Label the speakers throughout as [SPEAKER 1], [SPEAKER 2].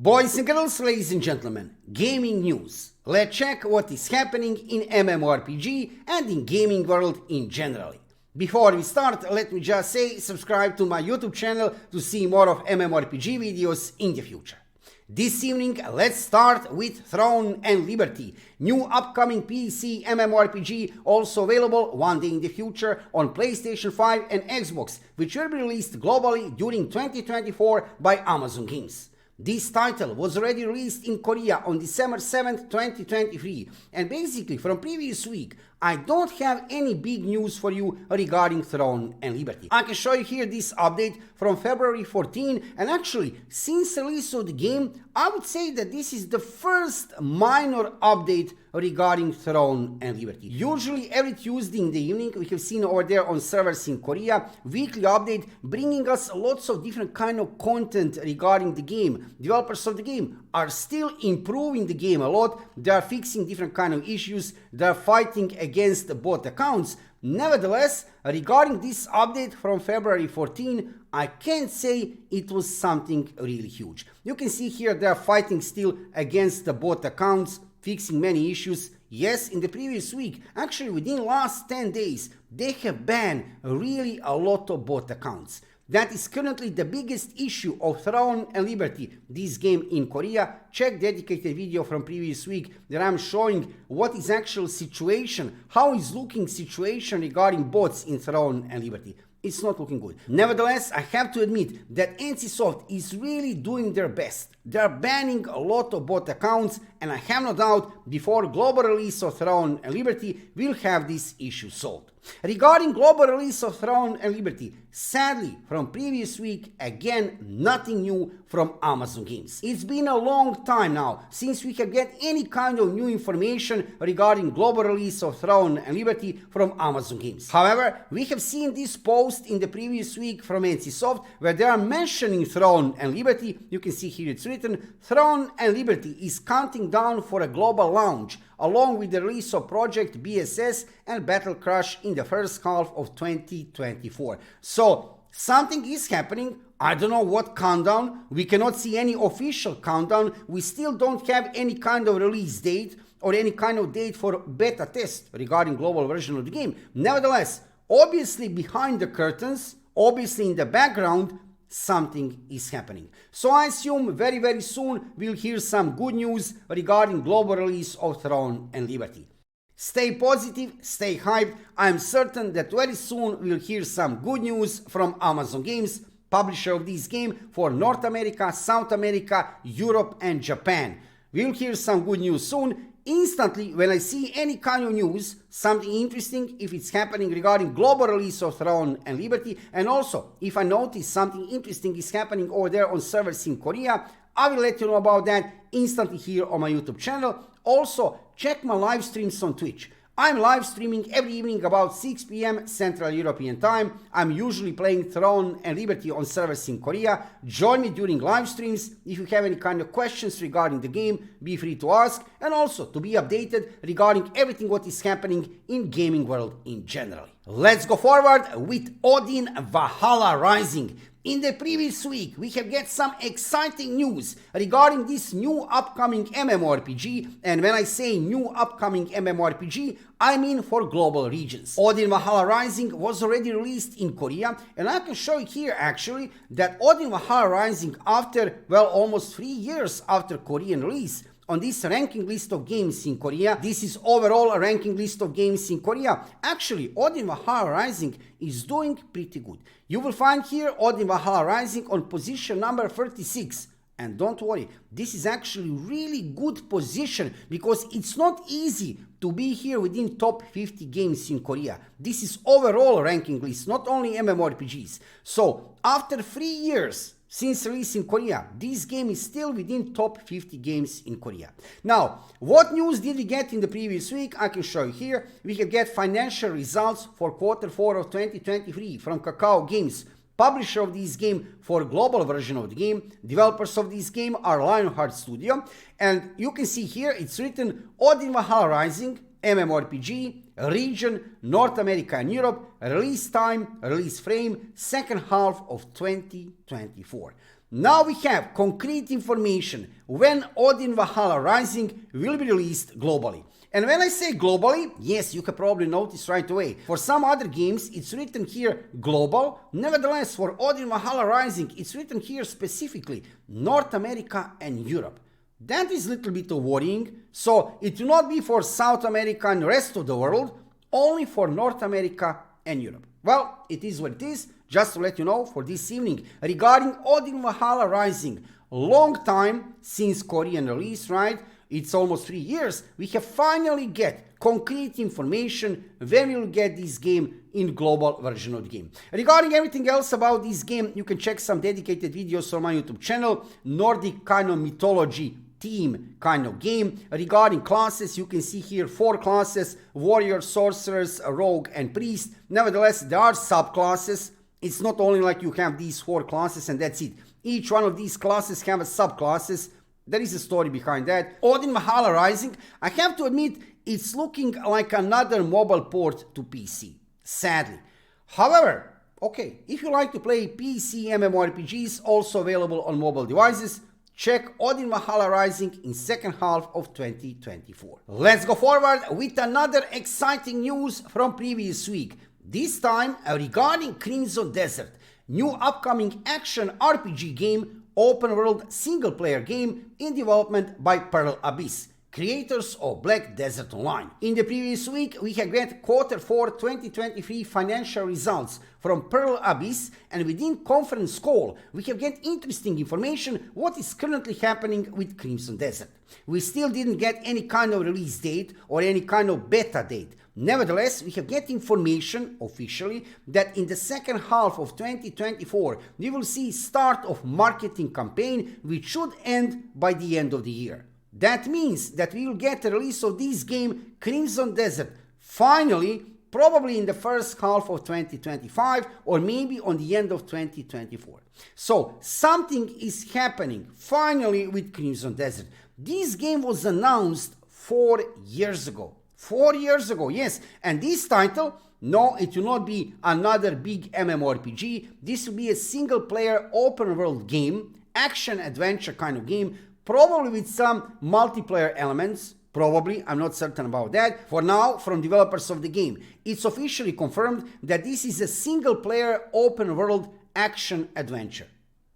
[SPEAKER 1] Boys and girls, ladies and gentlemen, gaming news. Let's check what is happening in MMORPG and in gaming world in general. Before we start, let me just say subscribe to my YouTube channel to see more of MMORPG videos in the future. This evening, let's start with Throne and Liberty, new upcoming PC MMORPG, also available one day in the future on PlayStation 5 and Xbox, which will be released globally during 2024 by Amazon Games. This title was already released in Korea on December 7th, 2023, and basically from previous week, I don't have any big news for you regarding Throne and Liberty. I can show you here this update from February 14, and actually, since release of the game, I would say that this is the first minor update regarding Throne and Liberty. Usually every Tuesday in the evening, we have seen over there on servers in Korea, weekly update bringing us lots of different kind of content regarding the game. Developers of the game are still improving the game a lot. They are fixing different kind of issues. They are fighting against the bot accounts. Nevertheless, regarding this update from February 14, I can't say it was something really huge. You can see here they are fighting still against the bot accounts, fixing many issues. Yes, in the previous week, actually within last 10 days, they have banned really a lot of bot accounts. That is currently the biggest issue of Throne and Liberty, this game in Korea. Check dedicated video from previous week that I'm showing what is actual situation, how is looking situation regarding bots in Throne and Liberty. It's not looking good. Nevertheless, I have to admit that NCSoft is really doing their best. They are banning a lot of bot accounts, and I have no doubt before global release of Throne and Liberty will have this issue solved. Regarding global release of Throne and Liberty, sadly from previous week, again nothing new from Amazon Games. It's been a long time now since we have get any kind of new information regarding global release of Throne and Liberty from Amazon Games. However, we have seen this post in the previous week from NCSoft where they are mentioning Throne and Liberty. You can see here it's written, Throne and Liberty is counting down for a global launch, along with the release of Project BSS and Battle Crush in the first half of 2024. So, something is happening. I don't know what countdown. We cannot see any official countdown. We still don't have any kind of release date or any kind of date for beta test regarding global version of the game. Nevertheless, obviously behind the curtains, obviously in the background, something is happening. So I assume very soon we'll hear some good news regarding global release of Throne and Liberty. Stay positive, stay hyped. I'm certain that very soon we'll hear some good news from Amazon Games, publisher of this game for North America, South America, Europe and Japan. We'll hear some good news soon. Instantly, when I see any kind of news, something interesting, if it's happening regarding global release of Throne and Liberty, and also if I notice something interesting is happening over there on servers in Korea, I will let you know about that instantly here on my YouTube channel. Also, check my live streams on Twitch. I'm live streaming every evening about 6 p.m. Central European Time. I'm usually playing Throne and Liberty on servers in Korea. Join me during live streams. If you have any kind of questions regarding the game, be free to ask, and also to be updated regarding everything what is happening in gaming world in general. Let's go forward with Odin Valhalla Rising. In the previous week, we have get some exciting news regarding this new upcoming MMORPG, and when I say new upcoming MMORPG, I mean for global regions. Odin Valhalla Rising was already released in Korea, and I can show you here actually that Odin Valhalla Rising after, well, almost 3 years after Korean release, on this ranking list of games in Korea, this is overall a ranking list of games in Korea. Actually, Odin Valhalla Rising is doing pretty good. You will find here Odin Valhalla Rising on position number 36. And don't worry, this is actually really good position because it's not easy to be here within top 50 games in Korea. This is overall ranking list, not only MMORPGs. So, after 3 years, since release in Korea, this game is still within top 50 games in Korea. Now, what news did we get in the previous week? I can show you here. We can get financial results for Q4 of 2023 from Kakao Games, publisher of this game for global version of the game. Developers of this game are Lionheart Studio. And you can see here, it's written Odin Valhalla Rising, MMORPG, region, North America and Europe, release time, release frame, second half of 2024. Now we have concrete information when Odin Valhalla Rising will be released globally. And when I say globally, yes, you can probably notice right away. For some other games, it's written here global. Nevertheless, for Odin Valhalla Rising, it's written here specifically North America and Europe. That is a little bit worrying. So it will not be for South America and the rest of the world, only for North America and Europe. Well, it is what it is. Just to let you know for this evening regarding Odin Valhalla Rising. Long time since Korean release, right? It's almost 3 years. We have finally get concrete information when we will get this game in global version of the game. Regarding everything else about this game, you can check some dedicated videos on my YouTube channel. Nordic kind of mythology team kind of game. Regarding classes, you can see here 4 classes: warrior, sorcerers, rogue, and priest. Nevertheless, there are subclasses. It's not only like you have these 4 classes and that's it. Each one of these classes have a subclasses. There is a story behind that. Odin Valhalla Rising, I have to admit, it's looking like another mobile port to PC, sadly. However, okay, if you like to play PC MMORPGs also available on mobile devices, check Odin Valhalla Rising in second half of 2024. Let's go forward with another exciting news from previous week. This time regarding Crimson Desert, new upcoming action RPG game, open world single player game in development by Pearl Abyss, creators of Black Desert Online. In the previous week, we have got Q4 2023 financial results from Pearl Abyss, and within conference call, we have got interesting information what is currently happening with Crimson Desert. We still didn't get any kind of release date or any kind of beta date. Nevertheless, we have get information officially that in the second half of 2024, we will see start of marketing campaign which should end by the end of the year. That means that we will get a release of this game Crimson Desert finally, probably in the first half of 2025 or maybe on the end of 2024. So something is happening finally with Crimson Desert. This game was announced 4 years ago. 4 years ago, yes. And this title, no, it will not be another big MMORPG. This will be a single player open world game, action adventure kind of game, probably with some multiplayer elements. Probably, I'm not certain about that. For now, from developers of the game, it's officially confirmed that this is a single player open world action adventure.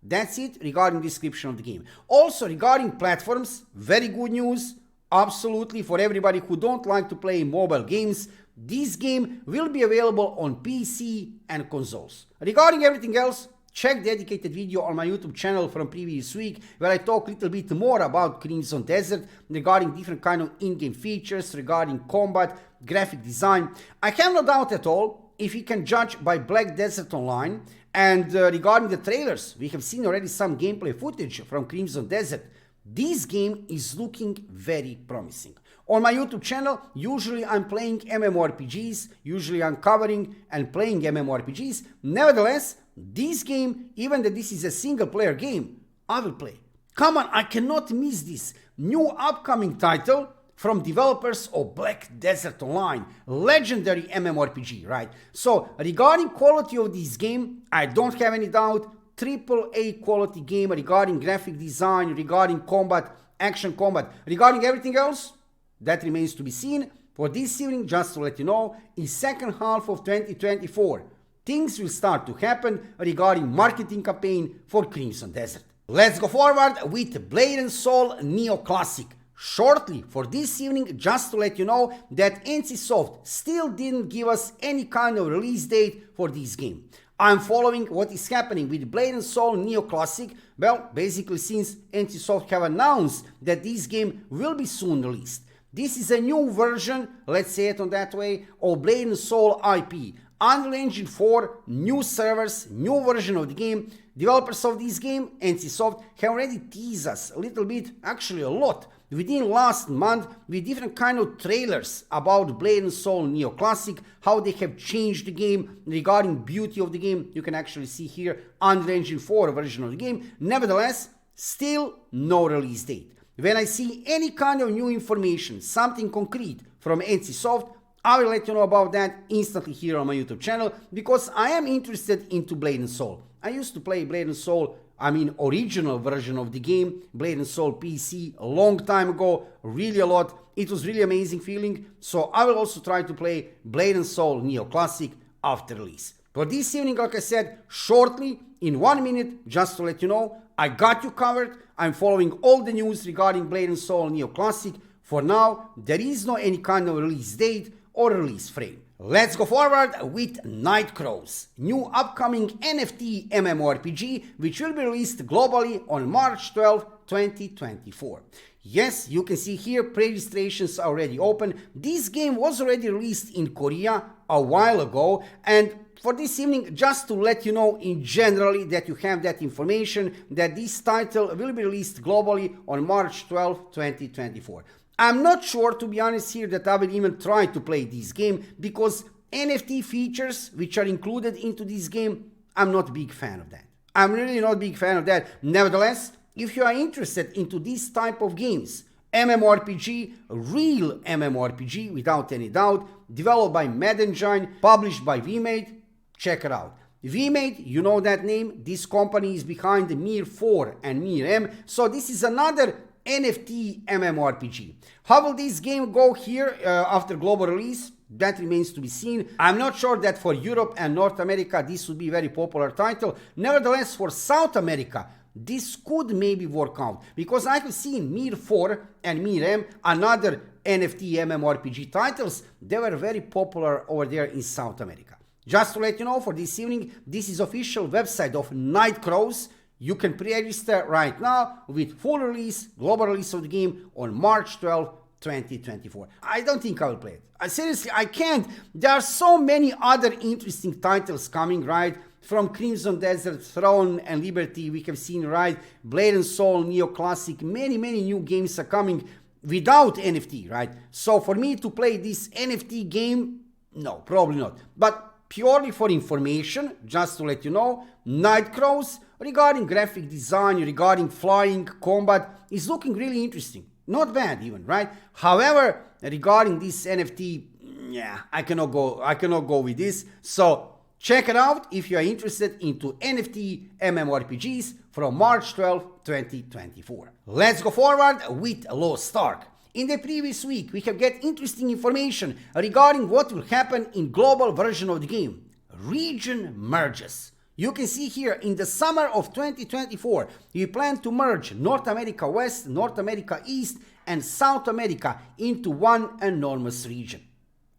[SPEAKER 1] That's it regarding description of the game. Also regarding platforms, very good news. Absolutely, for everybody who don't like to play mobile games, this game will be available on PC and consoles. Regarding everything else, check dedicated video on my YouTube channel from previous week where I talk a little bit more about Crimson Desert regarding different kind of in-game features, regarding combat, graphic design. I have no doubt at all if you can judge by Black Desert Online, and regarding the trailers, we have seen already some gameplay footage from Crimson Desert. This game is looking very promising. On my YouTube channel, usually I'm playing MMORPGs, usually I'm covering and playing MMORPGs. Nevertheless, this game, even though this is a single player game, I will play. Come on, I cannot miss this new upcoming title from developers of Black Desert Online, legendary MMORPG, right? So regarding quality of this game, I don't have any doubt. AAA quality game regarding graphic design, regarding combat, action combat, regarding everything else, that remains to be seen. For this evening, just to let you know, in second half of 2024, things will start to happen regarding marketing campaign for Crimson Desert. Let's go forward with Blade and Soul Neoclassic. Shortly for this evening, just to let you know that NCSoft still didn't give us any kind of release date for this game. I'm following what is happening with Blade and Soul Neoclassic. Well, basically since NCSoft have announced that this game will be soon released. This is a new version, let's say it on that way, of Blade and Soul IP. Unreal Engine 4, new servers, new version of the game. Developers of this game, NCSoft, have already teased us a little bit, actually a lot, within last month with different kind of trailers about Blade and Soul Neoclassic, how they have changed the game, regarding beauty of the game. You can actually see here Unreal Engine 4 version of the game. Nevertheless, still no release date. When I see any kind of new information, something concrete from NCSoft, I will let you know about that instantly here on my YouTube channel, because I am interested into Blade and Soul. I used to play Blade and Soul I mean original version of the game, Blade and Soul PC, a long time ago, really a lot. It was really amazing feeling. So I will also try to play Blade and Soul Neo Classic after release. For this evening, like I said, shortly, in 1 minute, just to let you know, I got you covered. I'm following all the news regarding Blade and Soul Neo Classic. For now, there is no any kind of release date or release frame. Let's go forward with Night Crows, new upcoming NFT MMORPG, which will be released globally on March 12, 2024. Yes, you can see here pre-registrations are already open. This game was already released in Korea a while ago, and for this evening, just to let you know in generally that you have that information, that this title will be released globally on March 12, 2024. I'm not sure, to be honest here, that I will even try to play this game, because NFT features which are included into this game, I'm not a big fan of that. I'm really not a big fan of that. Nevertheless, if you are interested into this type of games, MMORPG, real MMORPG without any doubt, developed by Mad Engine, published by VMade, check it out. VMade, you know that name, this company is behind Mir 4 and Mir M, so this is another NFT MMORPG. How will this game go here after global release? That remains to be seen. I'm not sure that for Europe and North America this would be a very popular title. Nevertheless, for South America, this could maybe work out, because I have seen Mir 4 and Mir M, another NFT MMORPG titles, they were very popular over there in South America. Just to let you know, for this evening, this is official website of Night Crows. You can pre-register right now with full release, global release of the game on March 12, 2024. I don't think I will play it. Seriously, I can't. There are so many other interesting titles coming, right? From Crimson Desert, Throne and Liberty, we have seen, right? Blade and Soul, Neo Classic, many new games are coming without NFT, right? So for me to play this NFT game, no, probably not. But purely for information, just to let you know, Night Crows, regarding graphic design, regarding flying, combat, is looking really interesting. Not bad even, right? However, regarding this NFT, yeah, I cannot go with this. So check it out if you are interested into NFT MMORPGs from March 12, 2024. Let's go forward with Lost Ark. In the previous week, we have get interesting information regarding what will happen in global version of the game. Region merges. You can see here in the summer of 2024, we plan to merge North America West, North America East, and South America into one enormous region.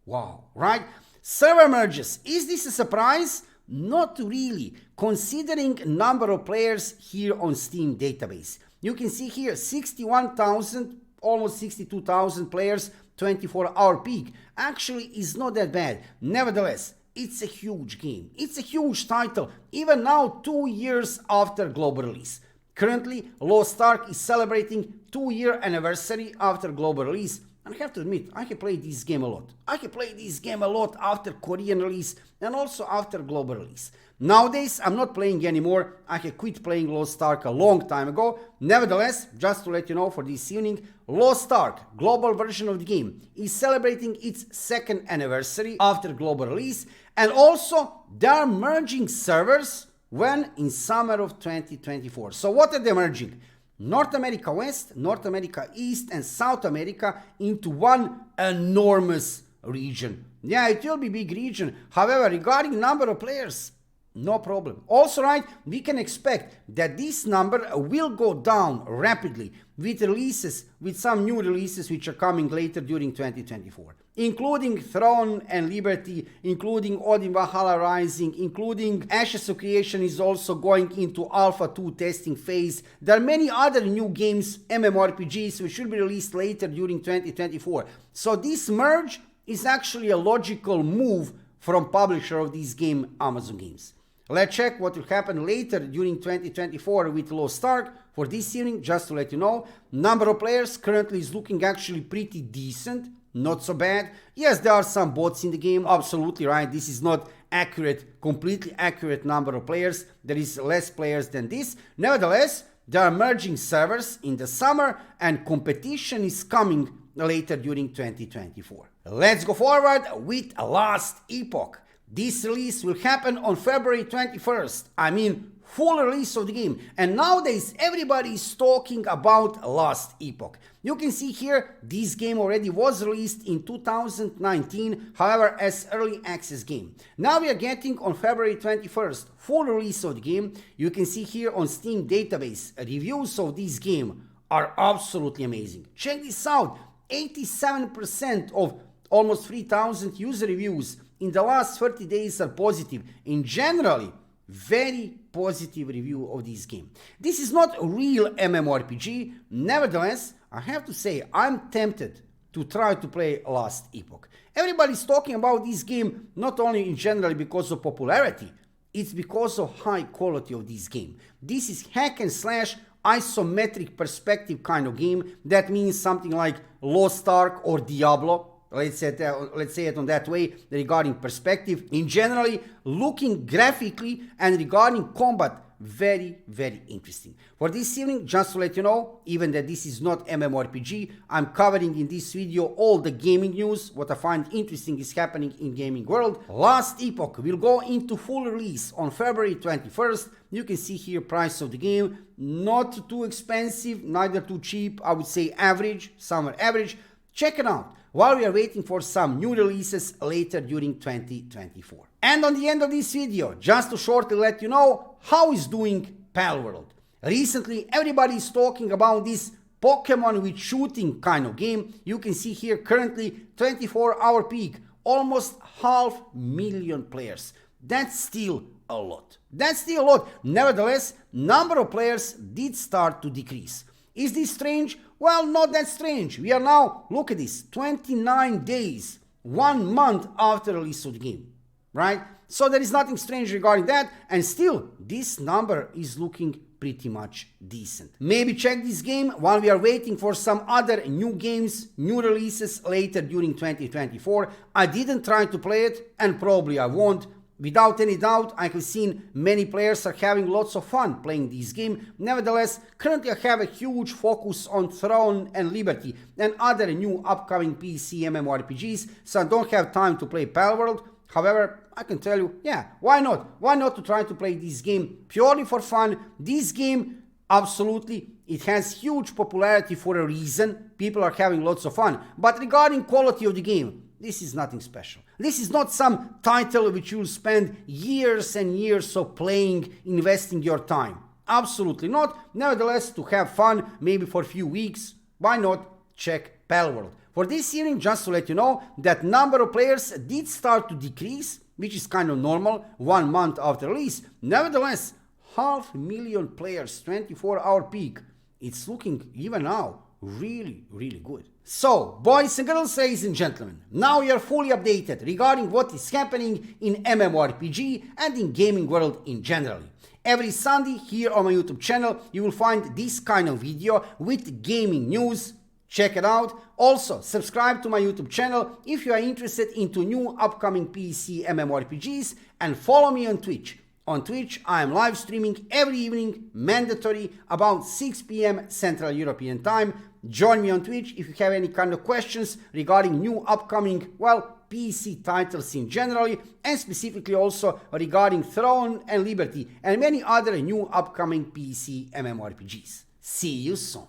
[SPEAKER 1] Wow, right? Server merges. Is this a surprise? Not really, considering number of players here on Steam database. You can see here 61,000, almost 62,000 players, 24-hour peak. Actually, is not that bad. Nevertheless, it's a huge game. It's a huge title, even now 2 years after global release. Currently, Lost Ark is celebrating 2-year anniversary after global release. And I have to admit, I can play this game a lot. I can play this game a lot after Korean release and also after global release. Nowadays, I'm not playing anymore. I have quit playing Lost Ark a long time ago. Nevertheless, just to let you know for this evening, Lost Ark, global version of the game, is celebrating its 2nd anniversary after global release. And also, they are merging servers when in summer of 2024. So what are they merging? North America West, North America East, and South America into one enormous region. Yeah, it will be big region. However, regarding number of players, no problem. Also, right, we can expect that this number will go down rapidly with releases, with some new releases which are coming later during 2024, including Throne and Liberty, including Odin Valhalla Rising, including Ashes of Creation is also going into Alpha 2 testing phase. There are many other new games, MMORPGs, which will be released later during 2024. So this merge is actually a logical move from publisher of this game, Amazon Games. Let's check what will happen later during 2024 with Lost Ark. For this evening, just to let you know, number of players currently is looking actually pretty decent, not so bad. Yes, there are some bots in the game, absolutely right. This is not accurate, completely accurate number of players. There is less players than this. Nevertheless, there are merging servers in the summer and competition is coming later during 2024. Let's go forward with Last Epoch. This release will happen on February 21st. I mean, full release of the game, and nowadays everybody is talking about Last Epoch. You can see here this game already was released in 2019, however as early access game. Now we are getting on February 21st full release of the game. You can see here on Steam database reviews of this game are absolutely amazing. Check this out, 87% of almost 3,000 user reviews in the last 30 days are positive. In generally, very positive review of this game. This is not a real MMORPG, nevertheless, I have to say I'm tempted to try to play Last Epoch. Everybody's talking about this game not only in general because of popularity, it's because of high quality of this game. This is hack and slash isometric perspective kind of game. That means something like Lost Ark or Diablo. Let's say it on that way regarding perspective. In generally, looking graphically and regarding combat, very, very interesting. For this evening, just to let you know, even that this is not MMORPG, I'm covering in this video all the gaming news. What I find interesting is happening in gaming world. Last Epoch will go into full release on February 21st. You can see here price of the game, not too expensive, neither too cheap, I would say average, somewhere average. Check it out while we are waiting for some new releases later during 2024. And on the end of this video, just to shortly let you know how is doing Palworld. Recently, everybody is talking about this Pokemon with shooting kind of game. You can see here currently 24-hour peak, almost 500,000 players. That's still a lot. That's still a lot. Nevertheless, number of players did start to decrease. Is this strange? Well, not that strange. We are now, look at this, 29 days, 1 month after release of the game, right? So there is nothing strange regarding that, and still, this number is looking pretty much decent. Maybe check this game while we are waiting for some other new games, new releases later during 2024. I didn't try to play it, and probably I won't. Without any doubt, I have seen many players are having lots of fun playing this game. Nevertheless, currently I have a huge focus on Throne and Liberty and other new upcoming PC MMORPGs, so I don't have time to play Palworld. However, I can tell you, yeah, why not? Why not to try to play this game purely for fun? This game, absolutely, it has huge popularity for a reason. People are having lots of fun. But regarding quality of the game, this is nothing special. This is not some title which you'll spend years and years of playing, investing your time. Absolutely not. Nevertheless, to have fun, maybe for a few weeks, why not check Palworld? For this evening, just to let you know that number of players did start to decrease, which is kind of normal 1 month after release. Nevertheless, 500,000 players, 24-hour peak. It's looking even now really, really good. So, boys and girls, ladies and gentlemen, now you are fully updated regarding what is happening in MMORPG and in gaming world in general. Every Sunday here on my YouTube channel, you will find this kind of video with gaming news. Check it out. Also, subscribe to my YouTube channel if you are interested into new upcoming PC MMORPGs, and follow me on Twitch. On Twitch, I am live streaming every evening, mandatory, about 6 p.m. Central European Time. Join me on Twitch if you have any kind of questions regarding new upcoming, well, PC titles in general, and specifically also regarding Throne and Liberty and many other new upcoming PC MMORPGs. See you soon.